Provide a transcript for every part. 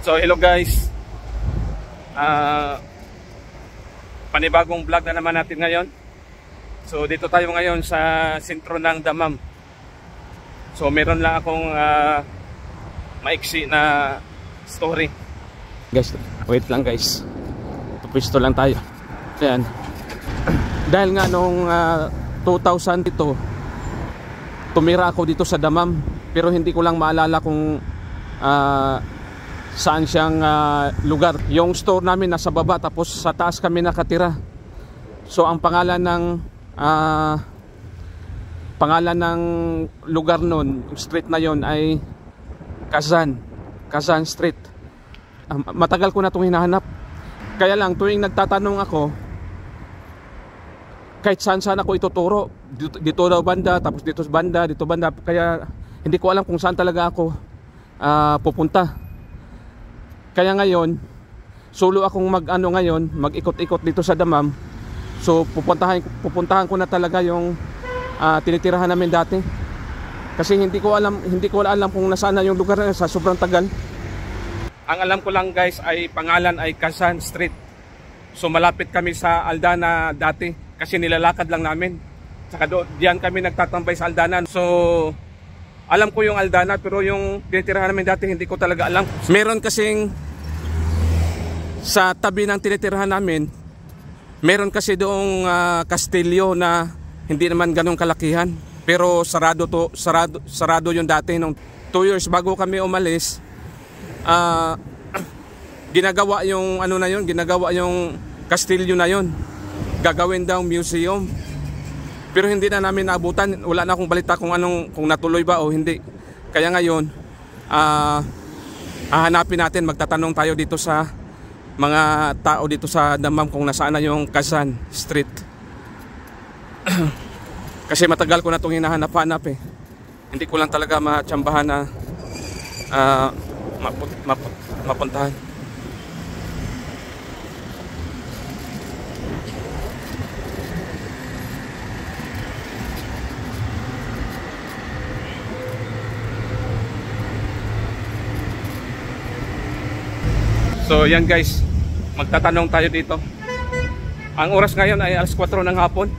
So hello guys, panibagong vlog na naman natin ngayon. So dito tayo ngayon sa sentro ng Damam. So meron lang akong maiksi na story. Guys, wait lang guys, tupisto lang tayo. Ayan. Dahil nga noong 2000 ito, tumira ako dito sa Damam, pero hindi ko lang maalala kung saan siyang lugar. Yung store namin nasa baba, tapos sa taas kami nakatira. So ang pangalan ng lugar nun, street na yon ay Kazan Street. Matagal ko na itong hinahanap. Kaya lang tuwing nagtatanong ako, kahit saan ako ituturo, dito daw banda, tapos dito banda, dito banda, kaya hindi ko alam kung saan talaga ako pupunta. Kaya ngayon, solo akong mag-ikot-ikot dito sa Damam. So pupuntahan ko na talaga yung tinitirahan namin dati. Kasi hindi ko alam kung nasaan na yung lugar na sa sobrang tagal. Ang alam ko lang guys ay pangalan ay Kazan Street. So malapit kami sa Aldana dati kasi nilalakad lang namin. Saka diyan kami nagtatambay sa Aldana. So alam ko yung Aldana, pero yung tinitirahan namin dati hindi ko talaga alam. Meron kasing sa tabi ng tinitirahan namin, meron kasi doong kastilyo na hindi naman ganong kalakihan, pero sarado yung dati. Nung 2 years bago kami umalis, ginagawa yung ginagawa yung kastilyo na yun, gagawin daw museum. Pero hindi na namin naabutan. Wala na akong balita kung natuloy ba o hindi. Kaya ngayon, hahanapin natin, magtatanong tayo dito sa mga tao dito sa Damam kung nasaan na yung Kazan Street. Kasi matagal ko na itong hinahanap-hanap eh. Hindi ko lang talaga matsambahan na mapuntahan. So yan guys, magtatanong tayo dito. Ang oras ngayon ay alas 4 ng hapon.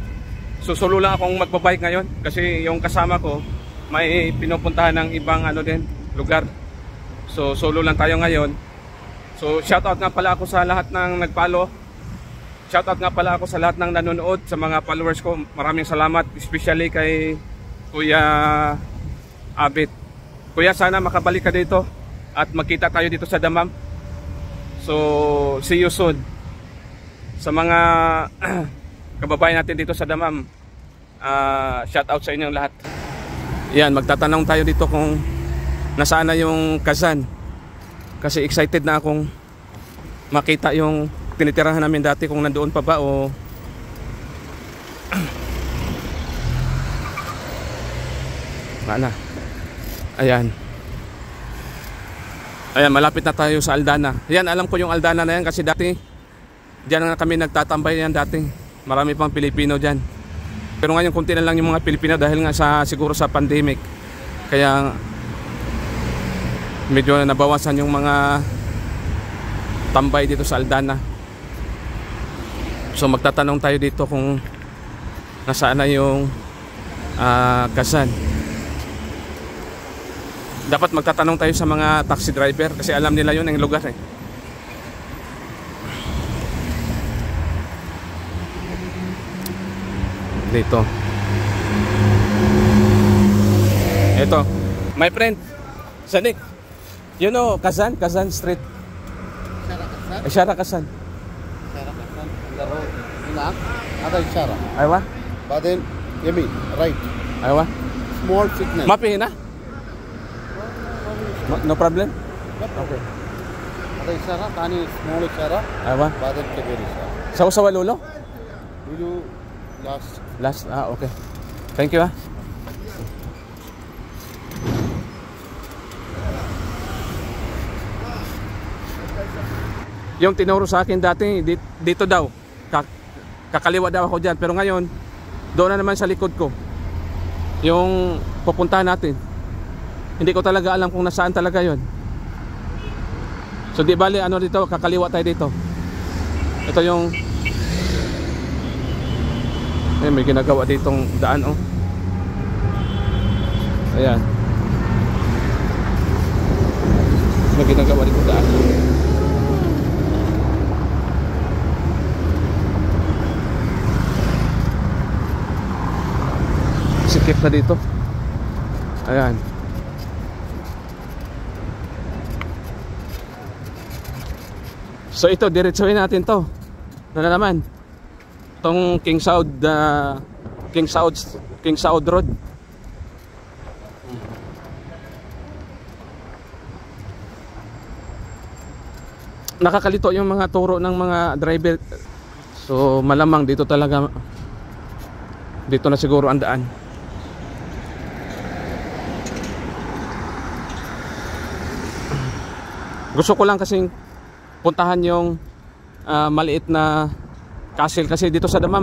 So solo lang akong magbabike ngayon kasi yung kasama ko may pinupuntahan ng ibang lugar. So solo lang tayo ngayon. So shoutout nga pala ako sa lahat ng nagpalo. Shoutout nga pala ako sa lahat ng nanonood, sa mga followers ko. Maraming salamat, especially kay Kuya Abit. Kuya, sana makabalik ka dito at magkita tayo dito sa Damam. So, see you soon. Sa mga kababayan natin dito sa Damam, shout out sa inyong lahat. Yan, magtatanong tayo dito kung nasaan na yung Kazan. Kasi excited na akong makita yung tinitirahan namin dati, kung nandoon pa ba o wala na. Ayan. Ayan, malapit na tayo sa Aldana. Yan, alam ko yung Aldana na yan kasi dati diyan na kami nagtatambay yan dati. Marami pang Pilipino diyan. Pero ngayon konti na lang yung mga Pilipino dahil nga siguro sa pandemic. Kaya medyo nabawasan yung mga tambay dito sa Aldana. So magtatanong tayo dito kung nasaan na yung Kazan. Dapat magtatanong tayo sa mga taxi driver kasi alam nila yun ang lugar eh. Dito. Ito. My friend, Sanik. You know Kazan Street. Ishara Kazan. Ishara Kazan. The road. Ina. Ada ishara. Aywa. Baden yamin, right. Aywa. Small signal. Mapihin na? No problem? Okay. Ada ishara, tani small ishara. Aywa. Baden ke big ishara. Sawa Lolo? Lulu last. Okay. Thank you Yung tinuro sa akin dati, dito daw. Kakaliwa daw ako dyan. Pero ngayon, doon na naman sa likod ko. Yung pupuntahan natin. Hindi ko talaga alam kung nasaan talaga yon. So di bali ano dito, kakaliwa tayo dito. Ito yung may ginagawa ditong daan oh. Ayan. May ginagawa ditong daan. Sikip na dito. Ayan. So ito, diretsuhin natin to. Ano na naman? Itong King Saud Road. Nakakalito yung mga turo ng mga driver. So malamang dito talaga, dito na siguro ang daan. Gusto ko lang kasing puntahan yung maliit na castle kasi dito sa Damam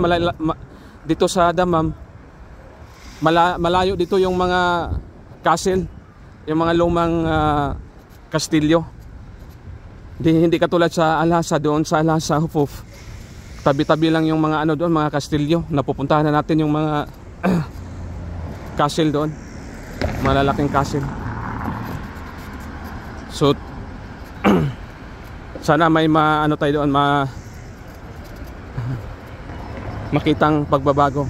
malayo dito yung mga castle, yung mga lumang kastilyo. Hindi katulad sa Alhasa. Doon sa Alhasa Hufuf, tabi-tabi lang yung mga ano doon, mga kastilyo. Napupuntahan na natin yung mga castle doon, malalaking castle. So sana may ano tayo doon, makitang pagbabago.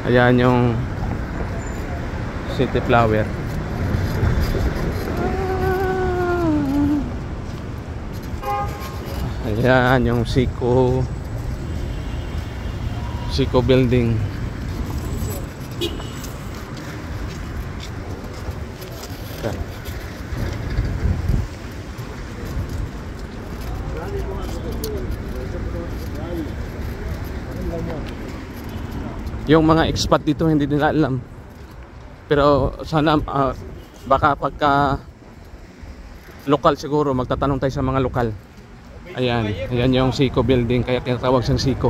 Ayan yung City Flower. Ayan yung Siko building. Yung mga expat dito hindi nila alam. Pero sana baka pagka lokal siguro magtatanong tayo sa mga lokal. Ayan, ayan yung Siko building, kaya tinatawag siyang Siko.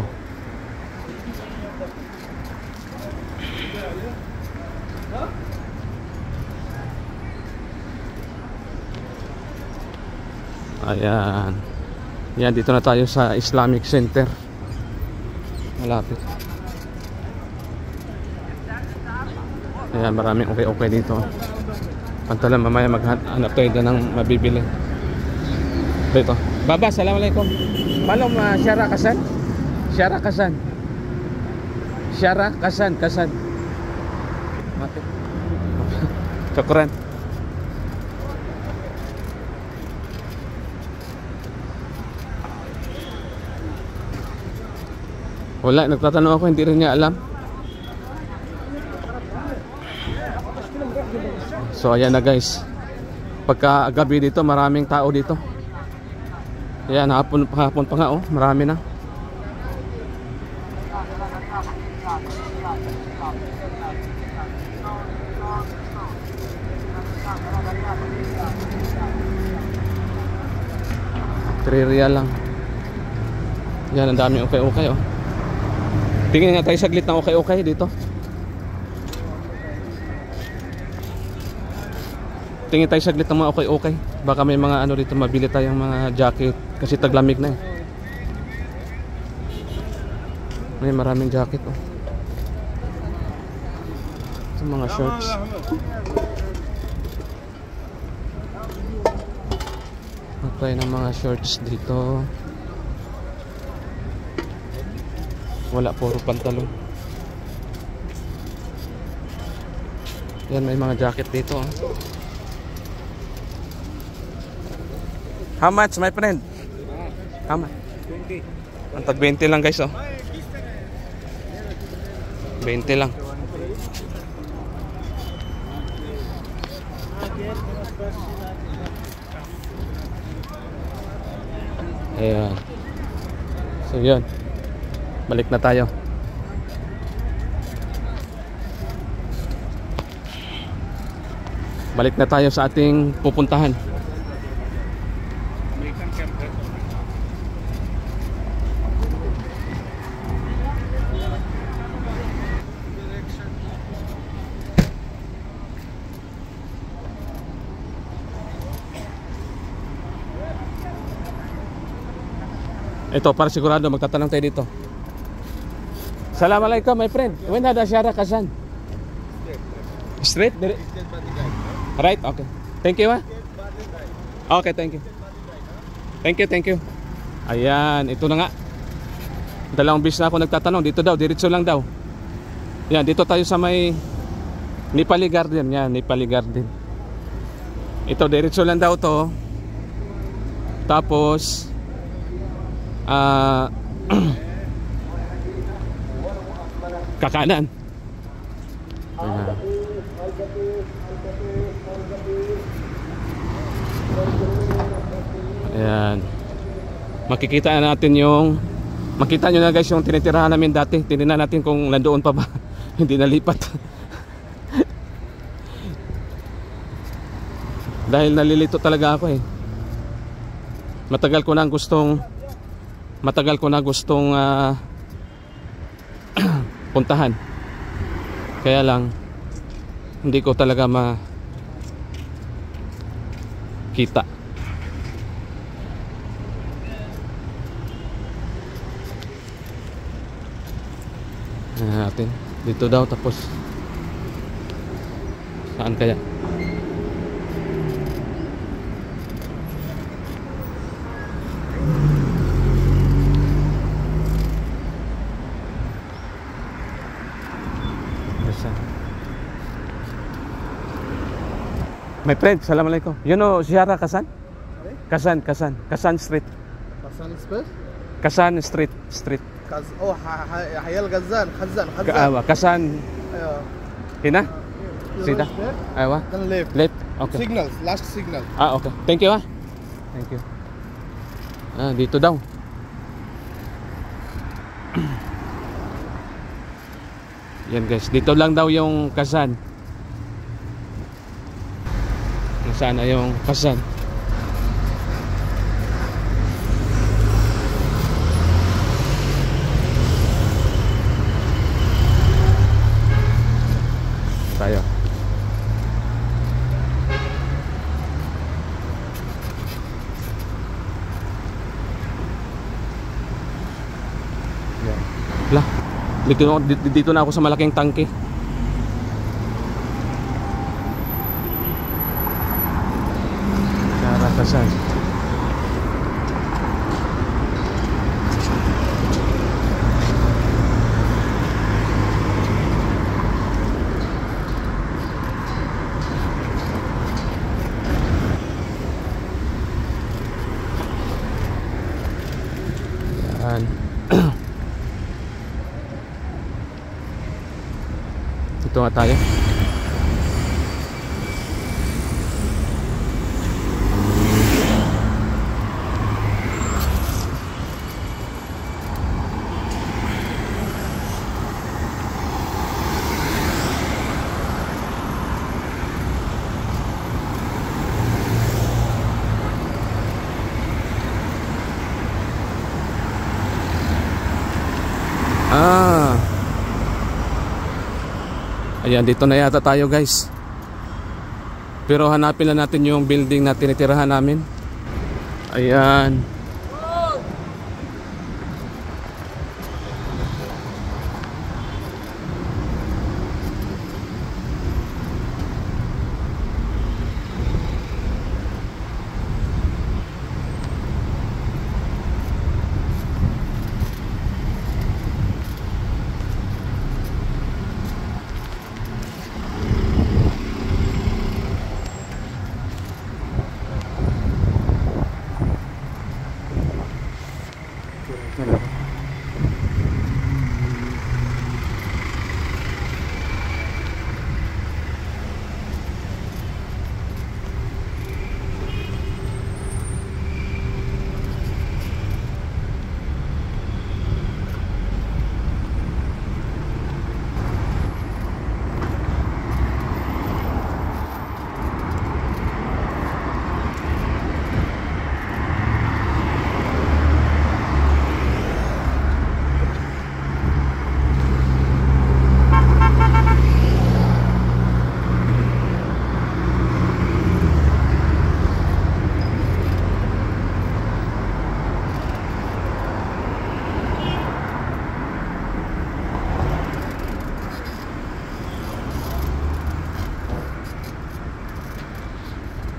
Ayan. Yan, dito na tayo sa Islamic Center. Malapit. Ayan, maraming okay dito. Pantalan mamaya maghanap tayo ng mabibili. Dito. Baba, assalamualaikum. Malum Syara Kasan? Syara Kasan. Syara Kasan. Mati. Syukran. Wala, nagtatanong ako, hindi rin niya alam. So ayan na guys, pagka gabi dito maraming tao dito. Ayan, hapon pa nga oh, marami na. Real lang. Yan, ang dami okay oh. Tingin nga tayo saglit ng okay dito. Tingin tayo saglit ng mga okay. Baka may mga ano dito, mabili tayong mga jacket kasi taglamig na eh. May maraming jacket oh. Ito mga shorts. Tayo ng mga shorts dito. Wala, puro pantalon. Yan, may mga jacket dito oh. How much, my friend? How much? 20. Ang tag 20 lang guys oh. 20 lang. Ayan. So yun, balik na tayo. Balik na tayo sa ating pupuntahan. Ito, para sigurado, magtatanong tayo dito. Assalamualaikum, my friend. When hada Syara Kazan? Straight? Right, okay. Thank you, ha? Okay, thank you. Thank you. Ayan, ito na nga. Dalawang bis na ako nagtatanong. Dito daw, diretso lang daw. Yan, dito tayo sa may Nepali Garden. Yan, Nepali Garden. Ito, diretso lang daw to. Tapos kakanan. Ayan. Makikita natin yung, makita nyo na guys yung tinitirahan namin dati. Tingnan natin kung nandoon pa ba. Hindi nalipat. Dahil nalilito talaga ako eh. Matagal ko na gustong puntahan. Kaya lang hindi ko talaga makita. Natin dito daw, tapos saan kaya? My friend, assalamualaikum. You know Syara Kazan? Kazan Street. Kazan Street? Kazan Street. Oh, Hayal Kazan. Kazan. ايوه هنا سيدا ايوه then left okay signals, last signal. Okay, thank you thank you. Dito daw. Yan guys, dito lang daw yung Kazan. Sana yung Kazan. Tayo. Lah, dito na ako sa malaking tangke. Kazan. Yan. Ito nga tayo. Ayan, dito na yata tayo guys. Pero hanapin lang natin yung building na tinitirahan namin. Ayan.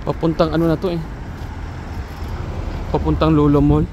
Papuntang ano na to eh. Papuntang Lolo Mall.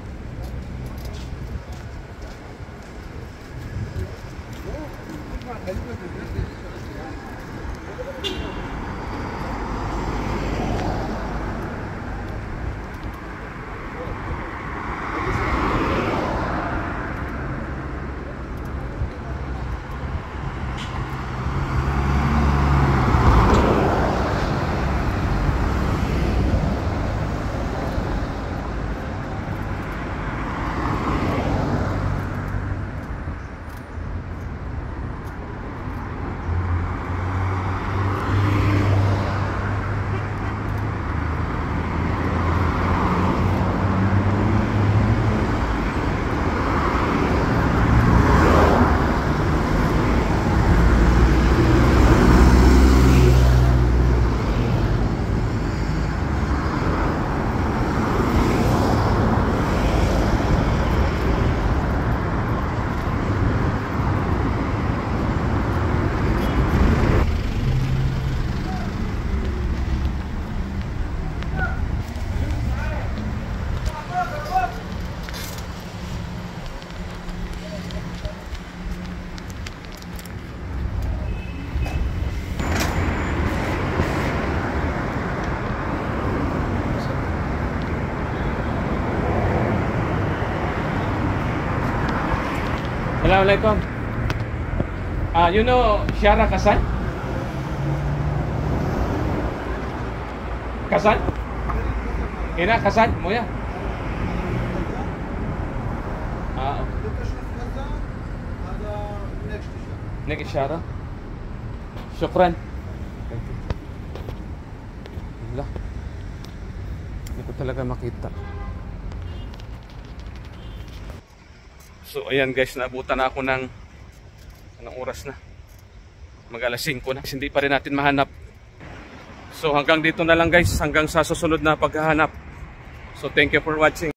Assalamualaikum. You know Syara Kasan? Kasan? Ina Kasan mo ya? Next Syara. Syukran. Wala. Hindi ko talaga makita. So ayan guys, naabutan na ako ng anong oras na? Mag-alas 5 na. Hindi pa rin natin mahanap. So hanggang dito na lang guys, hanggang sa susunod na paghahanap. So thank you for watching.